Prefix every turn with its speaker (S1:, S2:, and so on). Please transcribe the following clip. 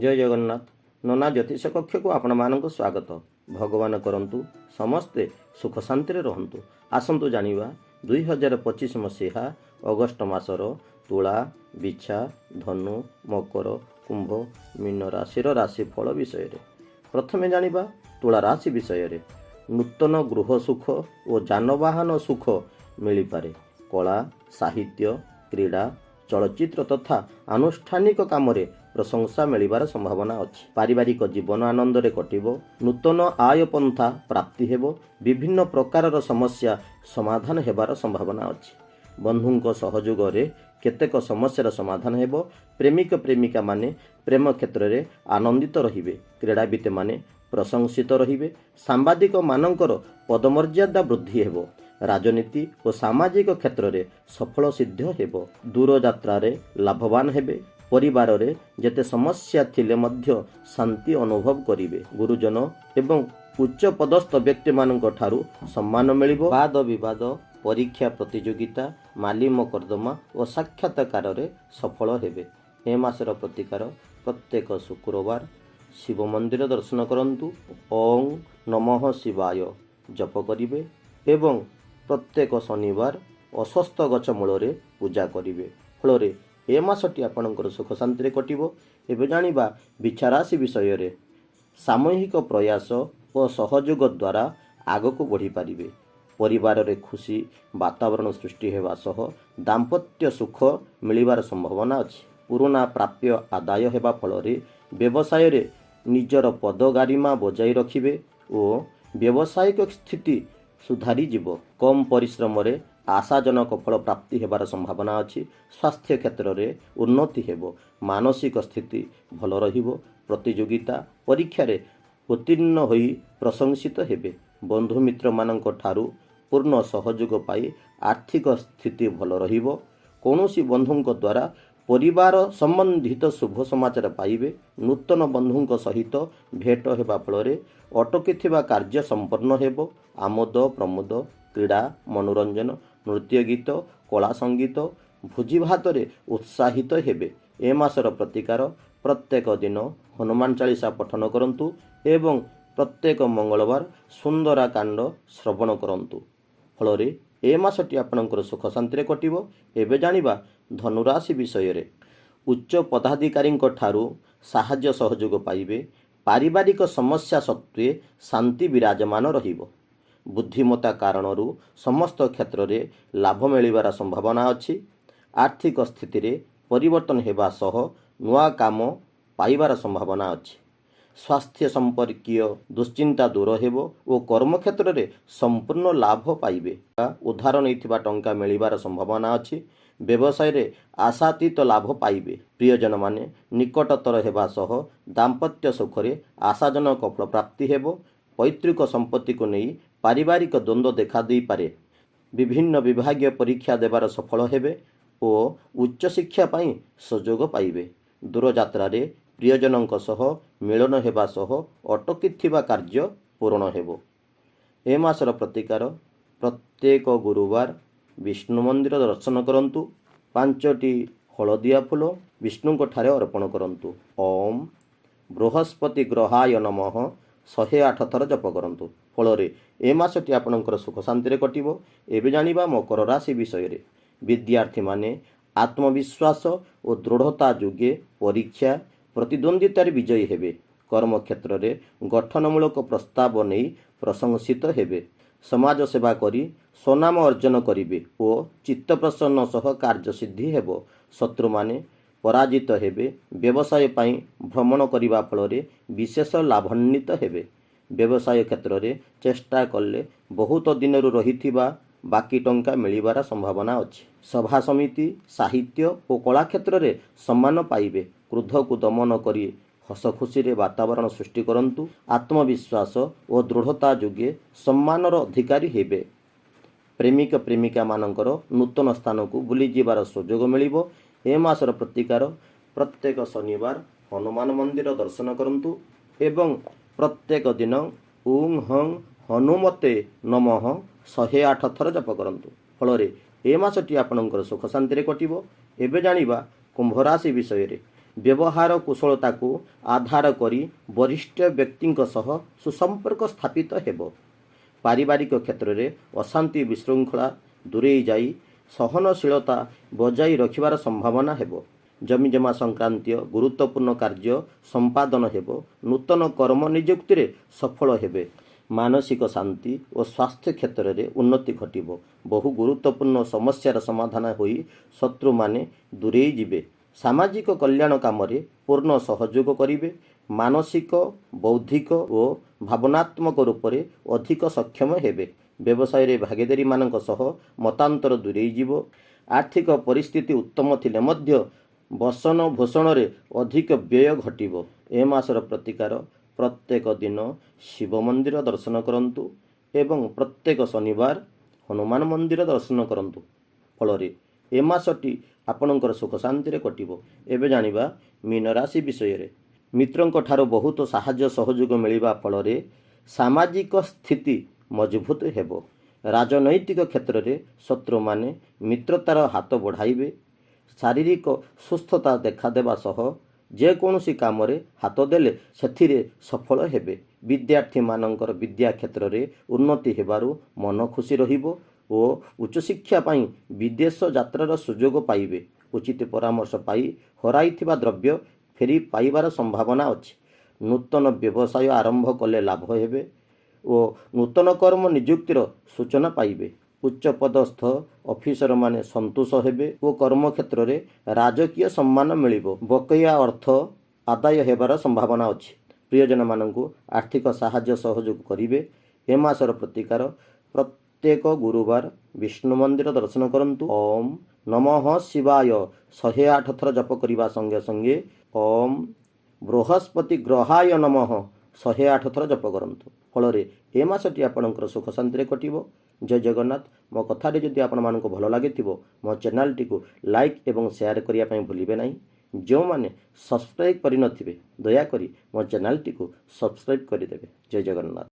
S1: जय जगन्नाथ। नना ज्योतिष कक्ष को आपण मानक स्वागत। भगवान करंतु समस्ते सुख शांति रहंतु। आसंतु जानिबा 2025 मसीहा अगस्ट मासर तुला, बिछा, धनु, मकर, कुंभ, मीन राशिर राशिफल विषय रे। प्रथमे जानिबा तुला राशि विषय रे। नूतन गृह सुख और जानवाहन सुख मिली पारे। कला, साहित्य, क्रीड़ा, चलचित्र तथा आनुष्ठानिक काम रे प्रशंसा मिलिबार संभावना अछि। पारिवारिक जीवन आनंद रे कटिबो। नूतन आय पंथा प्राप्ति हेबो। विभिन्न प्रकारर समस्या समाधान हेबार संभावना अछि। बंधुंक सहयोग रे केतेक समस्यार समाधान हेबो। प्रेमिक प्रेमिका माने प्रेम क्षेत्र रे आनंदित रहिबे। क्रीड़ावित माने प्रशंसित रहिबे। सांबादिक मानकर पदमर्यादा वृद्धि हेबो। राजनीति और सामाजिक क्षेत्र रे सफल सिद्ध हेबो। दूर यात्रा रे लाभवान हेबे। परिवार रे जेते समस्या थिले मध्य शांति अनुभव करिवे। गुरुजन एवं उच्च पदस्थ व्यक्ति मानक ठारू सम्मान मिलिबो। वाद विवाद, परीक्षा प्रतियोगिता, माली मोकद्दमा और साक्षात्कार रे सफल हेबे। ए मासर प्रतिकार प्रत्येक शुक्रवार शिव मंदिर दर्शन करंतु। ओं नमः शिवाय जप करिवे एवं प्रत्येक शनिवार अस्वस्थ गछ मूल पूजा करिवे। फल ए मासटी आपणकर सुख शांति कटिबो। एबे जानिबा बिछा राशि विषय रे। सामूहिक प्रयास और सहयोग द्वारा आगक बढ़ी पारिबे। परिवार रे खुशी वातावरण सृष्टि हेबा सह दाम्पत्य सुख मिलिबार संभावना अछि। पुराना प्राप्य आदाय हेबा फल रे व्यवसाय रे निजर पद गारिमा बजाई रखिबे और व्यावसायिक स्थिति सुधारी जीवो। कम परिश्रम रे आशाजनक फल प्राप्ति हेबार संभावना अछि। स्वास्थ्य क्षेत्र रे उन्नति हेबो। मानसिक स्थिति भल रहिबो। प्रतियोगिता परीक्षा रे उत्तीर्ण होई प्रशंसित हेबे। बंधु मित्र मानक ठारू पूर्ण सहयोग पाई आर्थिक स्थिति भल रहिबो। कौनसी बंधुंक द्वारा परिवार संबंधित शुभ समाचार पाइबे। नूतन बंधुंक सहित भेट हेबा फल रे अटकी थिबा कार्य संपन्न हेबो। आमोद प्रमोद, क्रीड़ा, मनोरंजन, नृत्य गीत, कला संगीत, भोजी भात रे उत्साहित हेबे। ए मासर प्रतिकार प्रत्येक दिन हनुमान चालीसा पठन करंतु एवं प्रत्येक मंगलवार सुंदरा कांड श्रवण करंतु। फल रे ए मासटी आपणकर सुख शांति कटिबो। एबे जानिबा धनुराशि विषय रे। उच्च पदाधिकारी ठारू साहाय्य सहयोग पाइबे। पारिवारिक समस्या सत्वे शांति विराजमान रहिबो। बुद्धिमत्ता कारणरू समस्त क्षेत्र रे लाभ मिलिबार संभावना अछि। आर्थिक स्थिति रे परिवर्तन हेबा सह नुआ काम पाइबार संभावना अछि। स्वास्थ्य संपर्कीय दुश्चिंता दूर हेबो और कर्म क्षेत्र रे संपूर्ण लाभ पाइबे। उधार नैथिबा टंका मिलिबार संभावना अछि। व्यवसाय रे आशातीत लाभ पाइबे। प्रियजन माने निकटतर हेबा सह दाम्पत्य सुख रे आशाजनक फल प्राप्ति हेबो। पैतृक संपत्ति को नहीं पारिवारिक द्वंद्व देखा दे पारे। विभिन्न विभागीय परीक्षा देवार सफल हेबे और उच्च शिक्षा पाई सुजोग पाइबे। दूर यात्रा रे प्रियजनक सह मिलन हेबा सह अटकी थिबा कार्य पूर्ण हेबो। ए मासर प्रतिकार प्रत्येक गुरुवार विष्णु मंदिर दर्शन करंतु। 5टी हलदिया फूल विष्णु ठारे अर्पण करंतु। ओम बृहस्पति ग्रहाय नमः 108 थर जप करंतु। फल रे ए मासटी आपणकर सुख शांति कटिबो। एबे जानिबा मकर राशि विषय रे। विद्यार्थी माने आत्मविश्वास और दृढ़ता जोगे परीक्षा प्रतिद्वंदितार विजयी हेबे। कर्म क्षेत्र रे गठनमूलक प्रस्ताव नहीं प्रशंसित हेबे। समाज सेवा करी स्वनाम अर्जन करिवे और चित्त प्रसन्न सह कार्य सिद्धि हेबो। शत्रु माने पराजित हेबे। व्यवसाय पाई भ्रमण करिबा फल रे विशेष लाभान्वित हेबे। व्यवसाय क्षेत्र रे चेष्टा कले बहुत दिन रहिथिबा बाकी टंका मिलिबार संभावना अछि। सभा समिति, साहित्य और कला क्षेत्र रे सम्मान पाइबे। क्रोध को दमन करी हस खुशी रे वातावरण सृष्टि करंतु। आत्मविश्वास और दृढ़ता जोगे सम्मानर अधिकारी हेबे। प्रेमिक प्रेमिका मानकर नूतन स्थान को बुली जीवार सुजोग मिलिबो। ए मासर प्रतिकार प्रत्येक शनिवार हनुमान मंदिर दर्शन करंतु एवं प्रत्येक दिन ओं हं हनुमते नमः 108 थर जप करंतु। फल रे ए मासटी आपणकर सुख शांति कटिबो। एबे जानिबा कुंभ राशि विषय रे। ବ୍ୟବହାର କୁଶଳତାକୁ ଆଧାର କରି ବରିଷ୍ଠ ବ୍ୟକ୍ତିଙ୍କ ସହ ସୁସମ୍ପର୍କ ସ୍ଥାପିତ ହେବ। ପାରିବାରିକ କ୍ଷେତ୍ରରେ ଅଶାନ୍ତି ବିଶୃଙ୍ଖଳା ଦୂରେଇ ଯାଇ ସହନଶୀଳତା ବଜାଇ ରଖିବାର ସମ୍ଭାବନା ହେବ। ଜମିଜମା ସଂକ୍ରାନ୍ତୀୟ ଗୁରୁତ୍ୱପୂର୍ଣ୍ଣ କାର୍ଯ୍ୟ ସମ୍ପାଦନ ହେବ। ନୂତନ କର୍ମ ନିଯୁକ୍ତିରେ ସଫଳ ହେବେ। ମାନସିକ ଶାନ୍ତି ଓ ସ୍ୱାସ୍ଥ୍ୟ କ୍ଷେତ୍ରରେ ଉନ୍ନତି ଘଟିବ। ବହୁ ଗୁରୁତ୍ୱପୂର୍ଣ୍ଣ ସମସ୍ୟାର ସମାଧାନ ହୋଇ ଶତ୍ରୁମାନେ ଦୂରେଇ ଯିବେ। ସାମାଜିକ କଲ୍ୟାଣ କାମରେ ପୂର୍ଣ୍ଣ ସହଯୋଗ କରିବେ। ମାନସିକ, ବୌଦ୍ଧିକ ଓ ଭାବନାତ୍ମକ ରୂପରେ ଅଧିକ ସକ୍ଷମ ହେବେ। ବ୍ୟବସାୟରେ ଭାଗୀଦାରୀମାନଙ୍କ ସହ ମତାନ୍ତର ଦୂରେଇ ଯିବ। ଆର୍ଥିକ ପରିସ୍ଥିତି ଉତ୍ତମ ଥିଲେ ମଧ୍ୟ ବସନ ଭୂଷଣରେ ଅଧିକ ବ୍ୟୟ ଘଟିବ। ଏ ମାସର ପ୍ରତିକାର ପ୍ରତ୍ୟେକ ଦିନ ଶିବ ମନ୍ଦିର ଦର୍ଶନ କରନ୍ତୁ ଏବଂ ପ୍ରତ୍ୟେକ ଶନିବାର ହନୁମାନ ମନ୍ଦିର ଦର୍ଶନ କରନ୍ତୁ। ଫଳରେ ଏ ମାସଟି ଆପଣଙ୍କର ସୁଖ ଶାନ୍ତିରେ କଟିବ। ଏବେ ଜାଣିବା ମୀନ ରାଶି ବିଷୟରେ। ମିତ୍ରଙ୍କ ଠାରୁ ବହୁତ ସାହାଯ୍ୟ ସହଯୋଗ ମିଳିବା ଫଳରେ ସାମାଜିକ ସ୍ଥିତି ମଜବୁତ ହେବ। ରାଜନୈତିକ କ୍ଷେତ୍ରରେ ଶତ୍ରୁମାନେ ମିତ୍ରତାର ହାତ ବଢ଼ାଇବେ। ଶାରୀରିକ ସୁସ୍ଥତା ଦେଖାଦେବା ସହ ଯେକୌଣସି କାମରେ ହାତ ଦେଲେ ସେଥିରେ ସଫଳ ହେବେ। ବିଦ୍ୟାର୍ଥୀମାନଙ୍କର ବିଦ୍ୟା କ୍ଷେତ୍ରରେ ଉନ୍ନତି ହେବାରୁ ମନ ଖୁସି ରହିବ ଓ ଉଚ୍ଚଶିକ୍ଷା ପାଇଁ ବିଦେଶ ଯାତ୍ରାର ସୁଯୋଗ ପାଇବେ। ଉଚିତ ପରାମର୍ଶ ପାଇ ହରାଇଥିବା ଦ୍ରବ୍ୟ ଫେରି ପାଇବାର ସମ୍ଭାବନା ଅଛି। ନୂତନ ବ୍ୟବସାୟ ଆରମ୍ଭ କଲେ ଲାଭ ହେବେ ଓ ନୂତନ କର୍ମ ନିଯୁକ୍ତିର ସୂଚନା ପାଇବେ। ଉଚ୍ଚପଦସ୍ଥ ଅଫିସରମାନେ ସନ୍ତୋଷ ହେବେ ଓ କର୍ମକ୍ଷେତ୍ରରେ ରାଜକୀୟ ସମ୍ମାନ ମିଳିବ। ବକେୟା ଅର୍ଥ ଆଦାୟ ହେବାର ସମ୍ଭାବନା ଅଛି। ପ୍ରିୟଜନମାନଙ୍କୁ ଆର୍ଥିକ ସାହାଯ୍ୟ ସହଯୋଗ କରିବେ। ଏ ମାସର ପ୍ରତିକାର ପ୍ରତ୍ୟେକ ଗୁରୁବାର ବିଷ୍ଣୁ ମନ୍ଦିର ଦର୍ଶନ କରନ୍ତୁ। ଓମ୍ ନମଃ ଶିବାୟ 108 ଥର ଜପ କରିବା ସଙ୍ଗେ ସଙ୍ଗେ ଓମ୍ ବୃହସ୍ପତି ଗ୍ରହାୟ ନମଃ 108 ଥର ଜପ କରନ୍ତୁ। ଫଳରେ ଏ ମାସଟି ଆପଣଙ୍କର ସୁଖ ଶାନ୍ତିରେ କଟିବ। ଜୟ ଜଗନ୍ନାଥ। ମୋ କଥାଟି ଯଦି ଆପଣମାନଙ୍କୁ ଭଲ ଲାଗିଥିବ ମୋ ଚ୍ୟାନେଲଟିକୁ ଲାଇକ୍ ଏବଂ ସେୟାର କରିବା ପାଇଁ ଭୁଲିବେ ନାହିଁ। ଯେଉଁମାନେ ସବସ୍କ୍ରାଇବ୍ କରିନଥିବେ ଦୟାକରି ମୋ ଚ୍ୟାନେଲଟିକୁ ସବସ୍କ୍ରାଇବ୍ କରିଦେବେ। ଜୟ ଜଗନ୍ନାଥ।